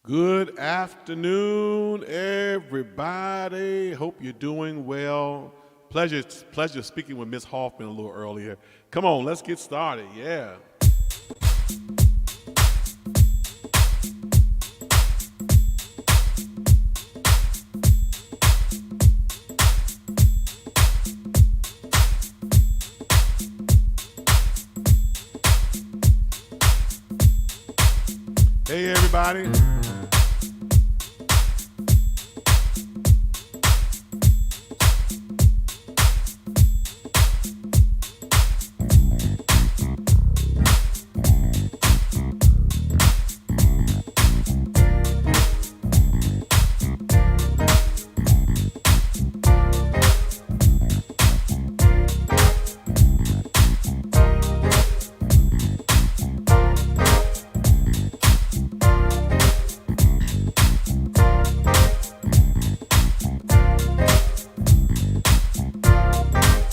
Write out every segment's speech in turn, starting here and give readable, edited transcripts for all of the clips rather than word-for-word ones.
Good afternoon, everybody. Hope you're doing well. Pleasure speaking with Miss Hoffman a little earlier. Come on, let's get started. Yeah. Hey, everybody.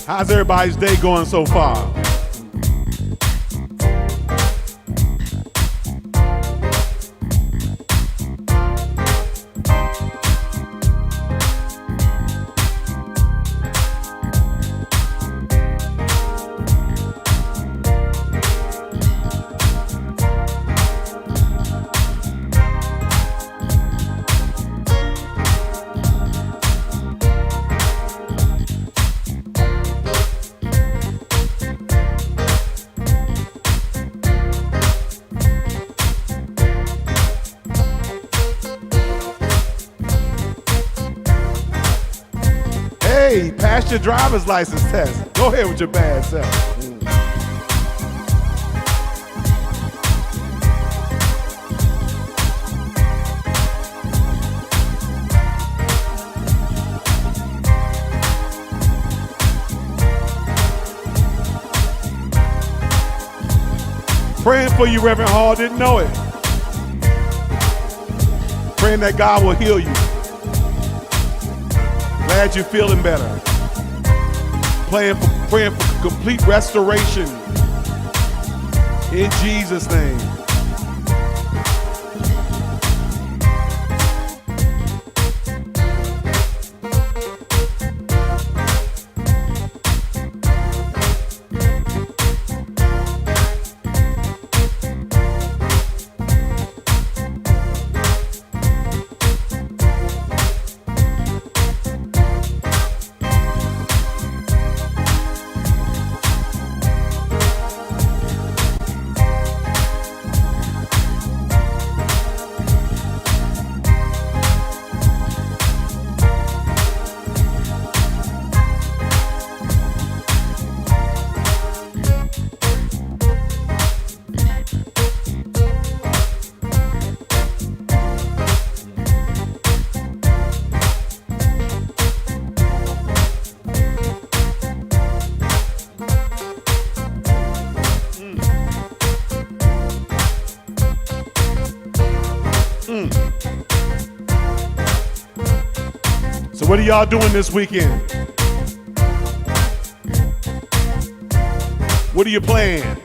How's everybody's day going so far? Hey, pass your driver's license test. Go ahead with your bad self. Praying for you, Reverend Hall. Didn't know it. Praying that God will heal you. Glad you're feeling better. Praying for complete restoration in Jesus' name. So what are y'all doing this weekend? What are your plans?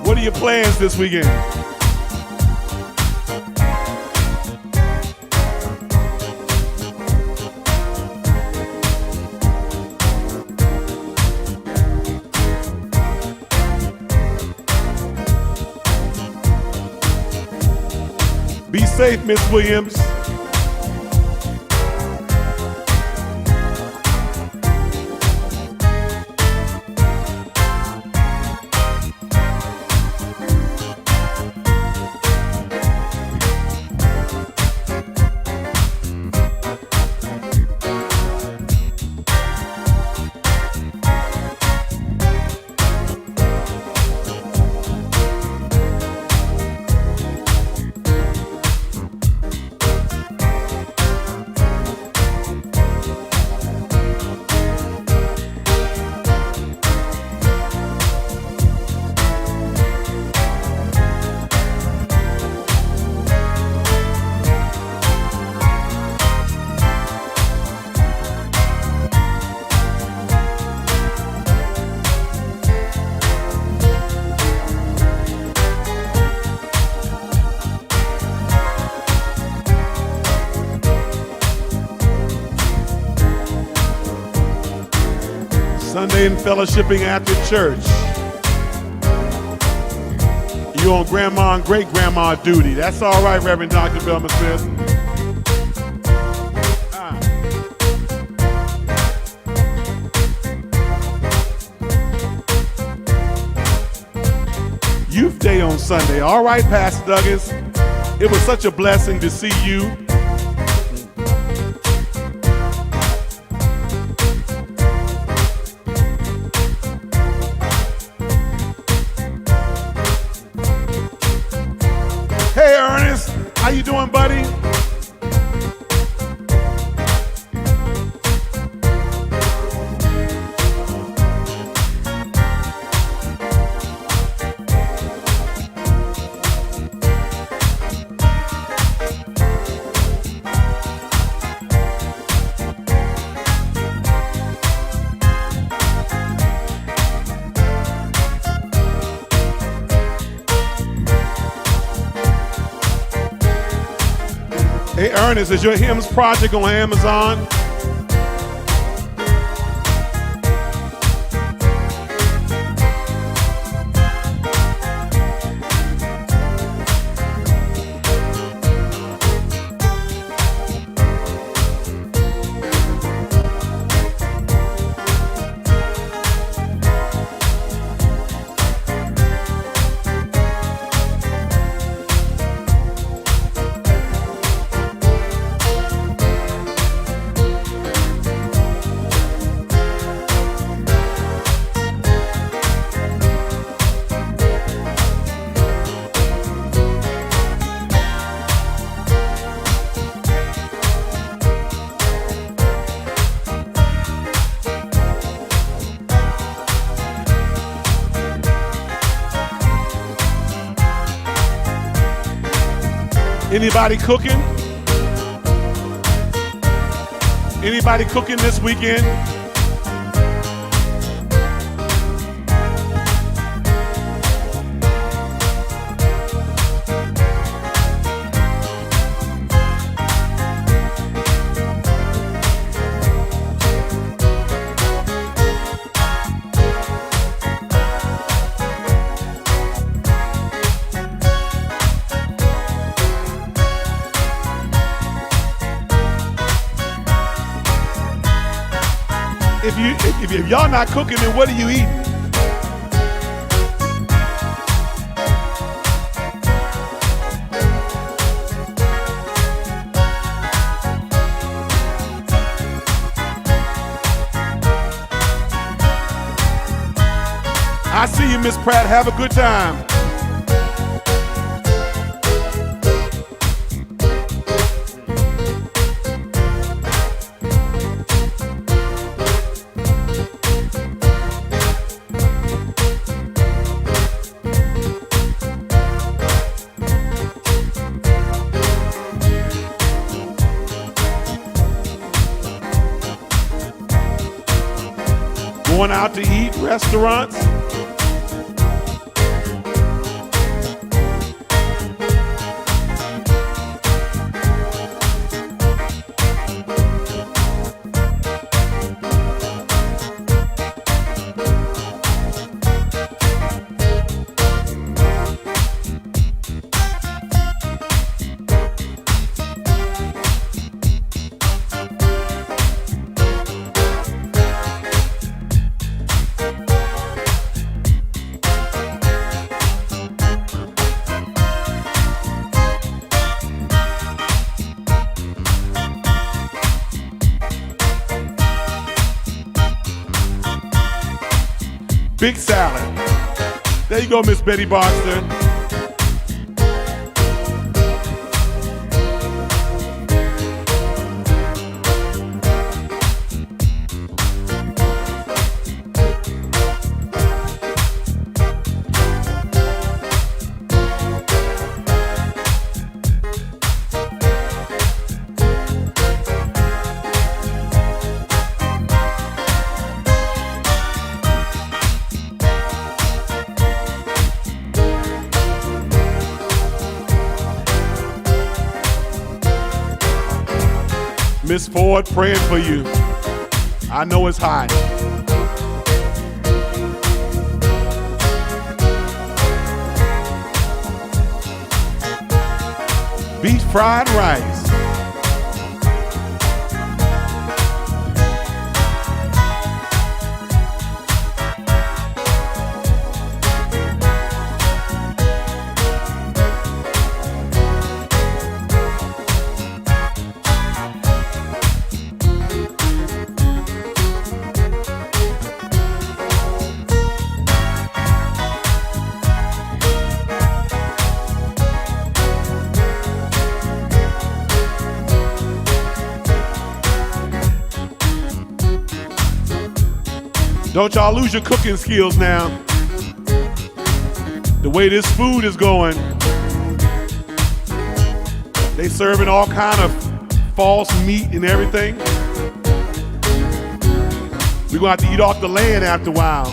What are your plans this weekend? Be safe, Miss Williams. Sunday and fellowshipping after church. You on grandma and great-grandma duty. That's all right, Reverend Dr. Belma Smith. Youth Day on Sunday. All right, Pastor Douglas. It was such a blessing to see you. Hey, Ernest. How you doing, buddy? Hey, Ernest, is your hymns project on Amazon? Anybody cooking? Anybody cooking this weekend? If y'all not cooking, then what are you eating? I see you, Miss Pratt. Have a good time. Going out to eat, restaurants. Big salad. There you go, Miss Betty Boston. Miss Ford, praying for you. I know it's hot. Beef fried rice. Don't y'all lose your cooking skills now. The way this food is going, they serving all kind of false meat and everything. We're gonna have to eat off the land after a while.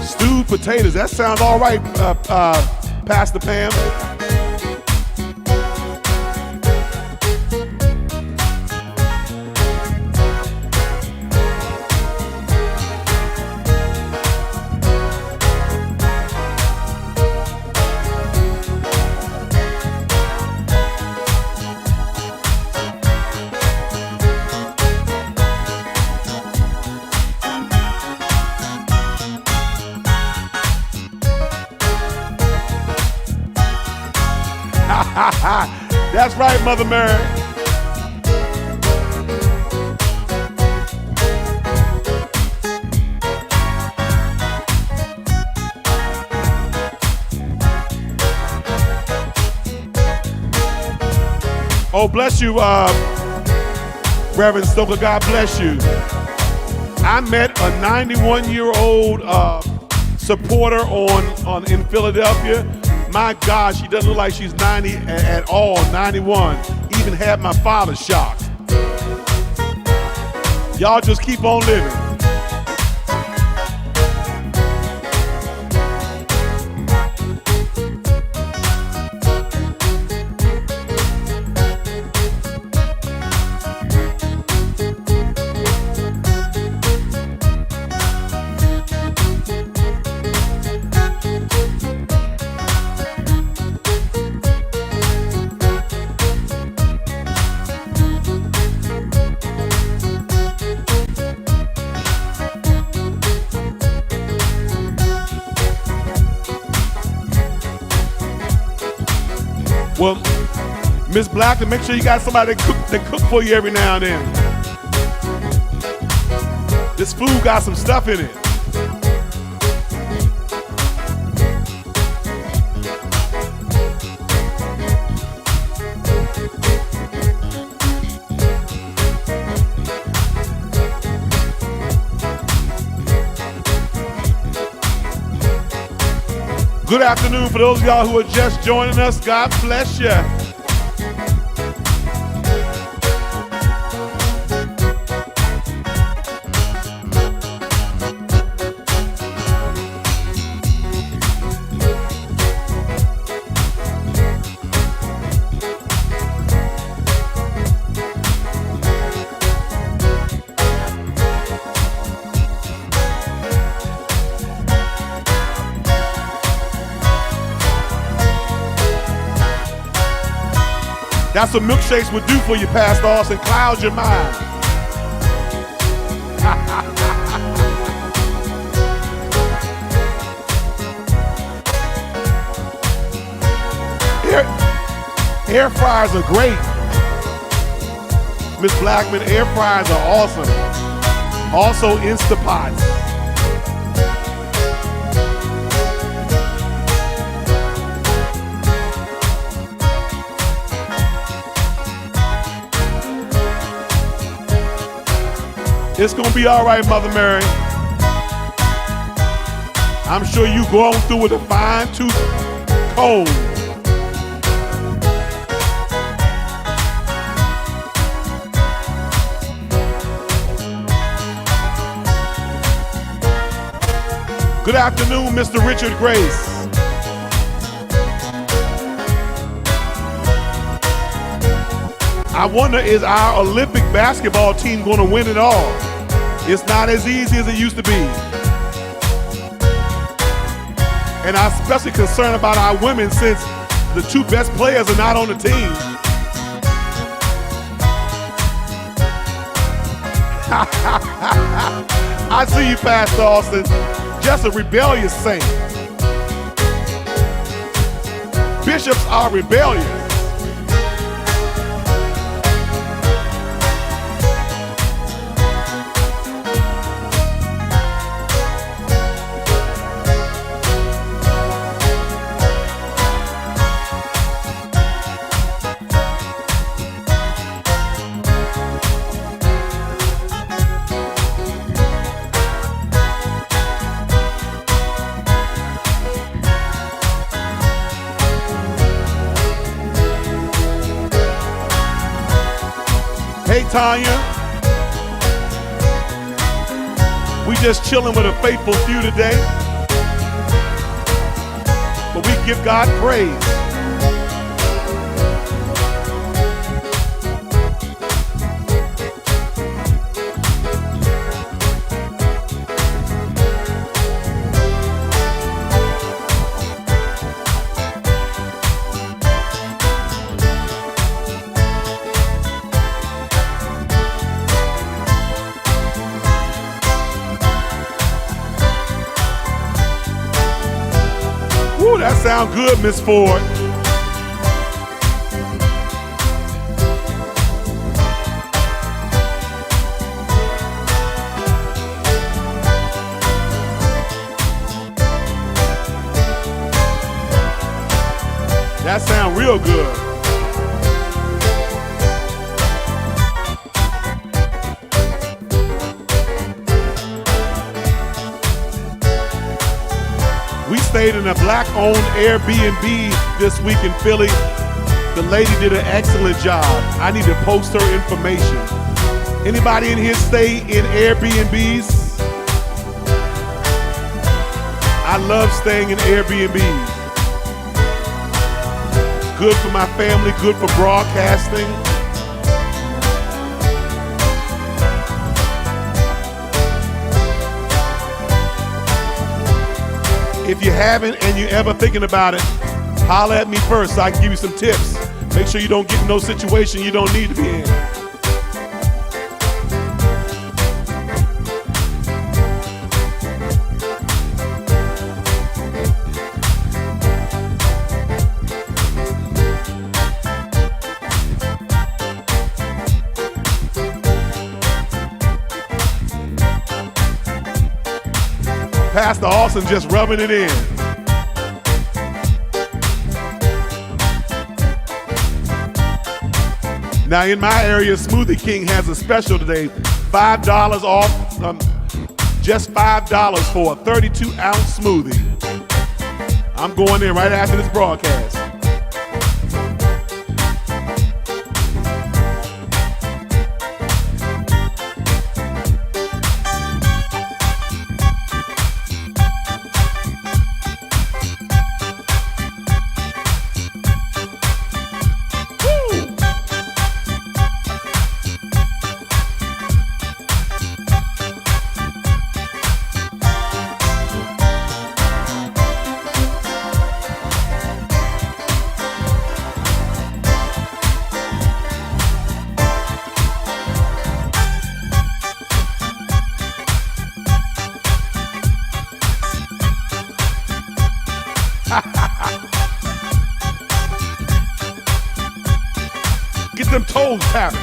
Stewed potatoes, that sounds all right, Pastor Pam. That's right, Mother Mary. Oh, bless you, Reverend Stoker. God bless you. I met a 91-year-old supporter in Philadelphia. My God, she doesn't look like she's 90 at all, 91. Even had my father shocked. Y'all just keep on living. Well, Miss Blackman, make sure you got somebody that cook for you every now and then. This food got some stuff in it. Good afternoon for those of y'all who are just joining us. God bless you. That's what milkshakes would do for you, Pastor Austin. Cloud your mind. Air fryers are great. Miss Blackman, air fryers are awesome. Also Instapots. It's gonna be all right, Mother Mary. I'm sure you going through with a fine-tooth comb. Good afternoon, Mr. Richard Grace. I wonder, is our Olympic basketball team going to win it all? It's not as easy as it used to be. And I'm especially concerned about our women since the two best players are not on the team. I see you, Pastor Austin. Just a rebellious saint. Bishops are rebellious. Hey, Tanya. We just chilling with a faithful few today. But we give God praise. Ooh, that sounds good, Miss Ford. That sounds real good. We stayed in a black-owned Airbnb this week in Philly. The lady did an excellent job. I need to post her information. Anybody in here stay in Airbnbs? I love staying in Airbnbs. Good for my family, good for broadcasting. If you haven't and you're ever thinking about it, holler at me first so I can give you some tips. Make sure you don't get in no situation you don't need to be in. Pastor Austin just rubbing it in. Now in my area, Smoothie King has a special today. $5 off, just $5 for a 32-ounce smoothie. I'm going in right after this broadcast. Get them toes tapping.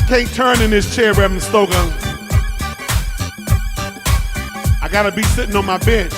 Can't turn in this chair, Reverend Stoker. I gotta be sitting on my bench.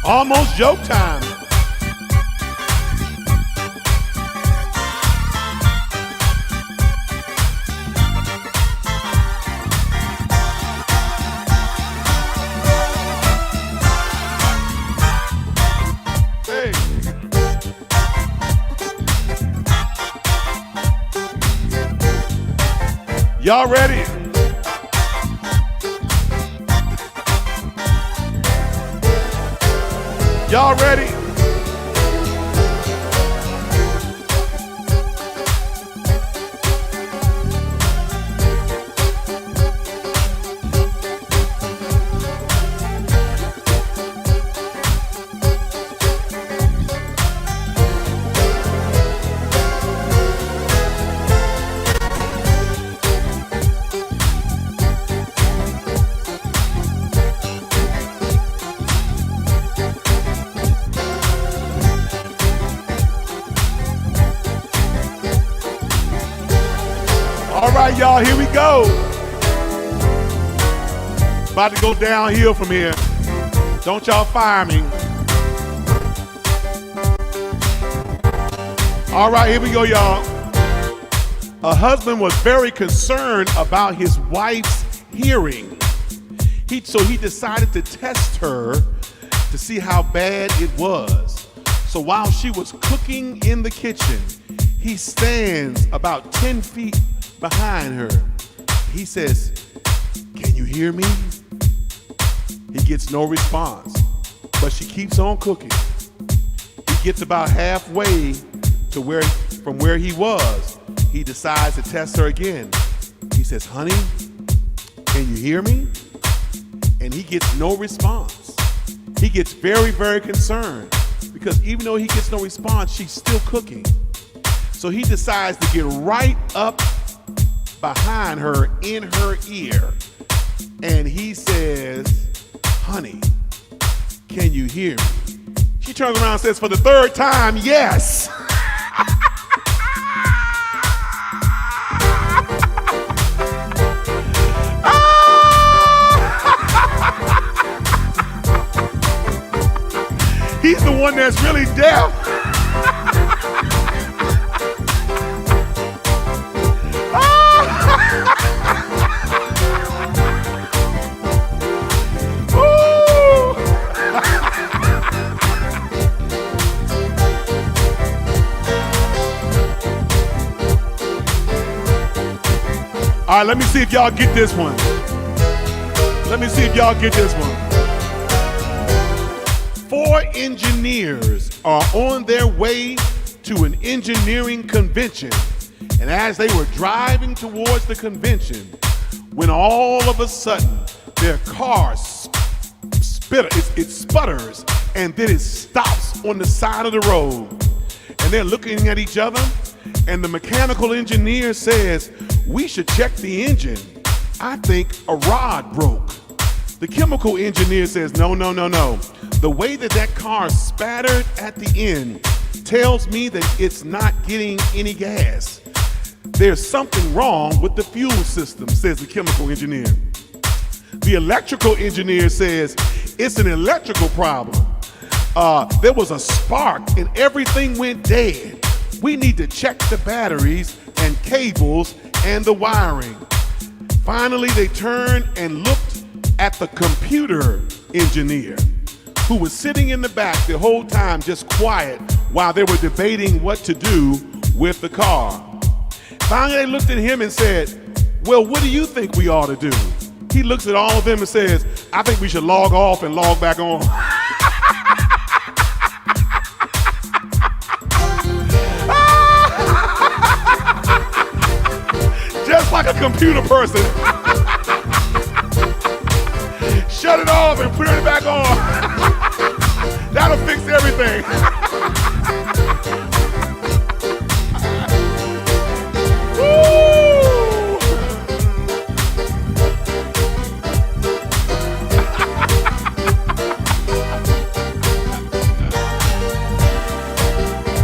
Almost joke time. Hey. Y'all ready? Y'all ready? All right, y'all, here we go. About to go downhill from here. Don't y'all fire me. All right, here we go, y'all. A husband was very concerned about his wife's hearing. So he decided to test her to see how bad it was. So while she was cooking in the kitchen, he stands about 10 feet behind her. He says, "Can you hear me?" He gets no response, but she keeps on cooking. He gets about halfway to from where he was. He decides to test her again. He says, "Honey, can you hear me?" And he gets no response. He gets very, very concerned because even though he gets no response, she's still cooking. So he decides to get right up behind her in her ear, and he says, "Honey, can you hear me?" She turns around and says for the third time, "Yes." He's the one that's really deaf. All right, let me see if y'all get this one. Let me see if y'all get this one. 4 engineers are on their way to an engineering convention. And as they were driving towards the convention, when all of a sudden their car sputters and then it stops on the side of the road. And they're looking at each other, and the mechanical engineer says, "We should check the engine. I think a rod broke." The chemical engineer says, "No. The way that car spattered at the end tells me that it's not getting any gas. There's something wrong with the fuel system," says the chemical engineer. The electrical engineer says, "It's an electrical problem. There was a spark and everything went dead. We need to check the batteries and cables and the wiring." Finally, they turned and looked at the computer engineer who was sitting in the back the whole time, just quiet, while they were debating what to do with the car. Finally, they looked at him and said, well, what do you think we ought to do? He looks at all of them and says, I think we should log off and log back on. Just like a computer person. Shut it off and put it back on. That'll fix everything.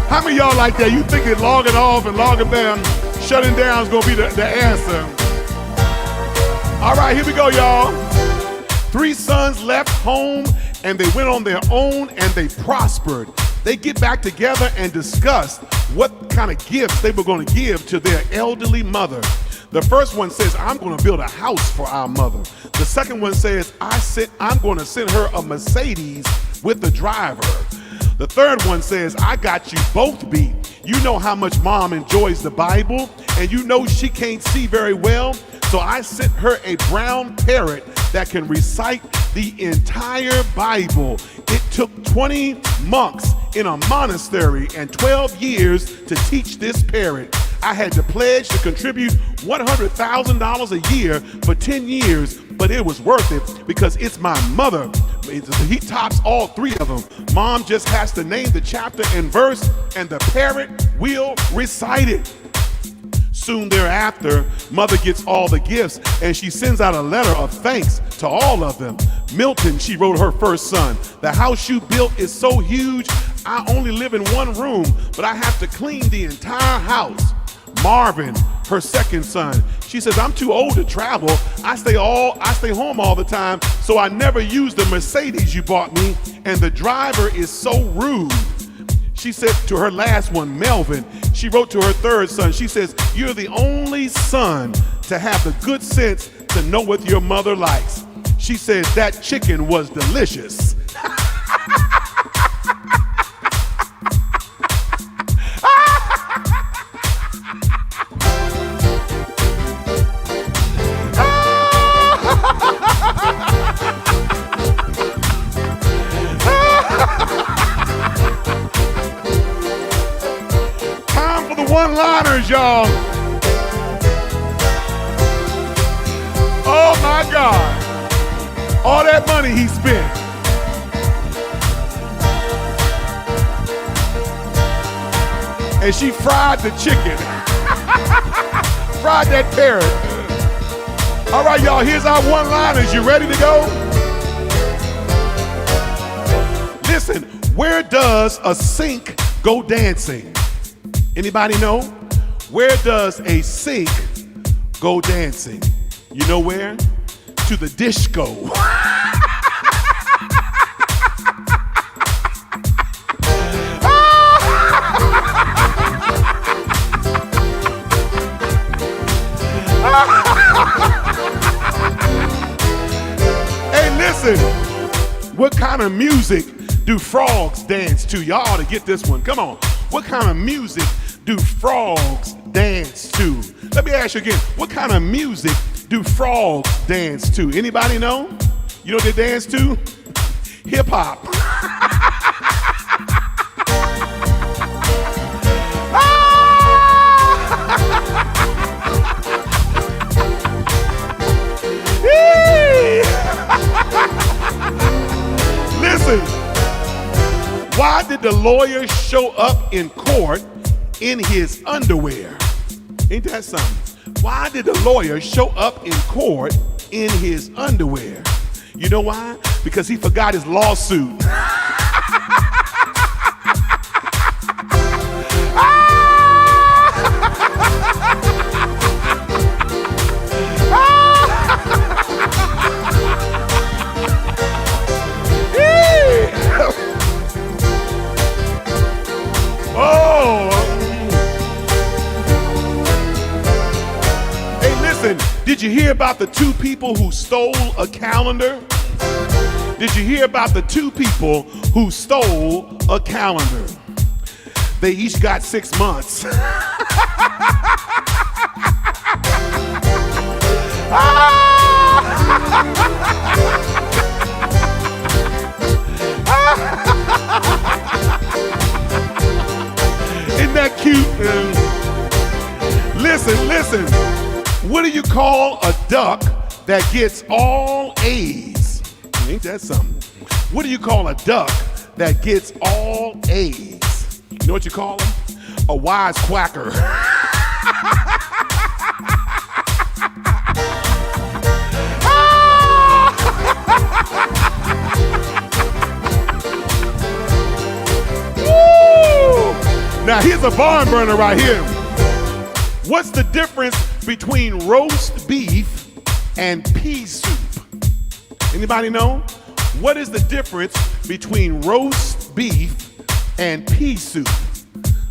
How many of y'all like that? You think that logging off and logging down, shutting down is gonna be the answer? All right, here we go, y'all. 3 sons left home and they went on their own and they prospered. They get back together and discussed what kind of gifts they were going to give to their elderly mother. The first one says, I'm going to build a house for our mother. The second one says, I'm going to send her a Mercedes with the driver. The third one says, I got you both beat. You know how much mom enjoys the Bible, and you know she can't see very well, so I sent her a brown parrot that can recite the entire Bible. It took 20 monks in a monastery and 12 years to teach this parrot. I had to pledge to contribute $100,000 a year for 10 years, but it was worth it because it's my mother. He tops all 3 of them. Mom just has to name the chapter and verse, and the parrot will recite it. Soon thereafter, mother gets all the gifts, and she sends out a letter of thanks to all of them. Milton, she wrote her first son, the house you built is so huge, I only live in 1 room, but I have to clean the entire house. Marvin, her second son, she says, I'm too old to travel. I stay home all the time, so I never use the Mercedes you bought me, and the driver is so rude. She said to her last one, Melvin, she wrote to her third son, she says, you're the only son to have the good sense to know what your mother likes. She says, that chicken was delicious. One-liners, y'all. Oh my God. All that money he spent. And she fried the chicken. Fried that parrot. All right, y'all, here's our one-liners. You ready to go? Listen, where does a sink go dancing? Anybody know? Where does a sink go dancing? You know where? To the disco. Hey, listen. What kind of music do frogs dance to? Y'all ought to get this one. Come on. What kind of music do frogs dance to? Let me ask you again. What kind of music do frogs dance to? Anybody know? You know what they dance to? Hip hop. Listen. Why did the lawyer show up in court in his underwear? Ain't that something? Why did the lawyer show up in court in his underwear? You know why? Because he forgot his lawsuit. Did you hear about the two people who stole a calendar? Did you hear about the two people who stole a calendar? They each got 6 months. Isn't that cute? Listen. What do you call a duck that gets all A's? Ain't that something? What do you call a duck that gets all A's? You know what you call them? A wise quacker. Now here's a barn burner right here. What's the difference between roast beef and pea soup? Anybody know? What is the difference between roast beef and pea soup?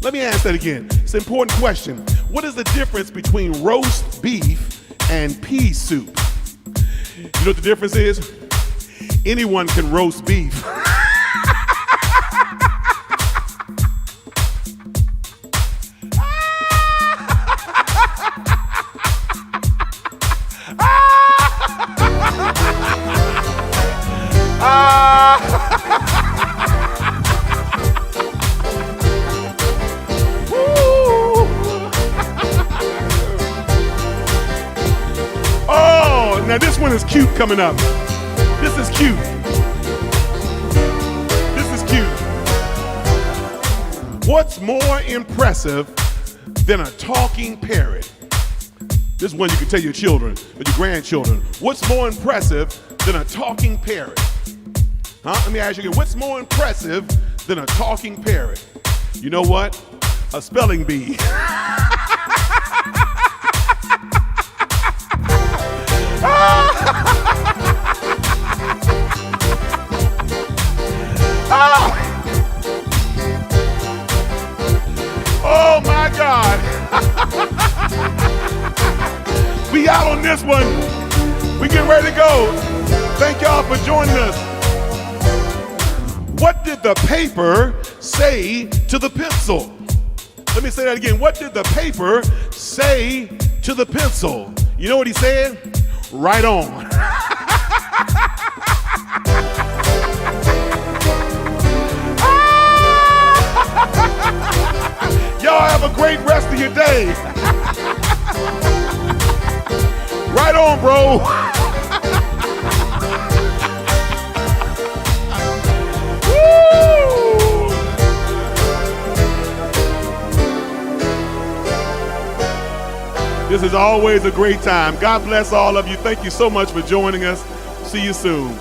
Let me ask that again. It's an important question. What is the difference between roast beef and pea soup? You know what the difference is? Anyone can roast beef. Oh, now this one is cute coming up. This is cute. This is cute. What's more impressive than a talking parrot? This one you can tell your children or your grandchildren. What's more impressive than a talking parrot? Huh? Let me ask you again. What's more impressive than a talking parrot? You know what? A spelling bee. Oh my God. We out on this one. We getting ready to go. Thank y'all for joining us. What did the paper say to the pencil? Let me say that again. What did the paper say to the pencil? You know what he said? Right on. Y'all have a great rest of your day. Right on, bro. This is always a great time. God bless all of you. Thank you so much for joining us. See you soon.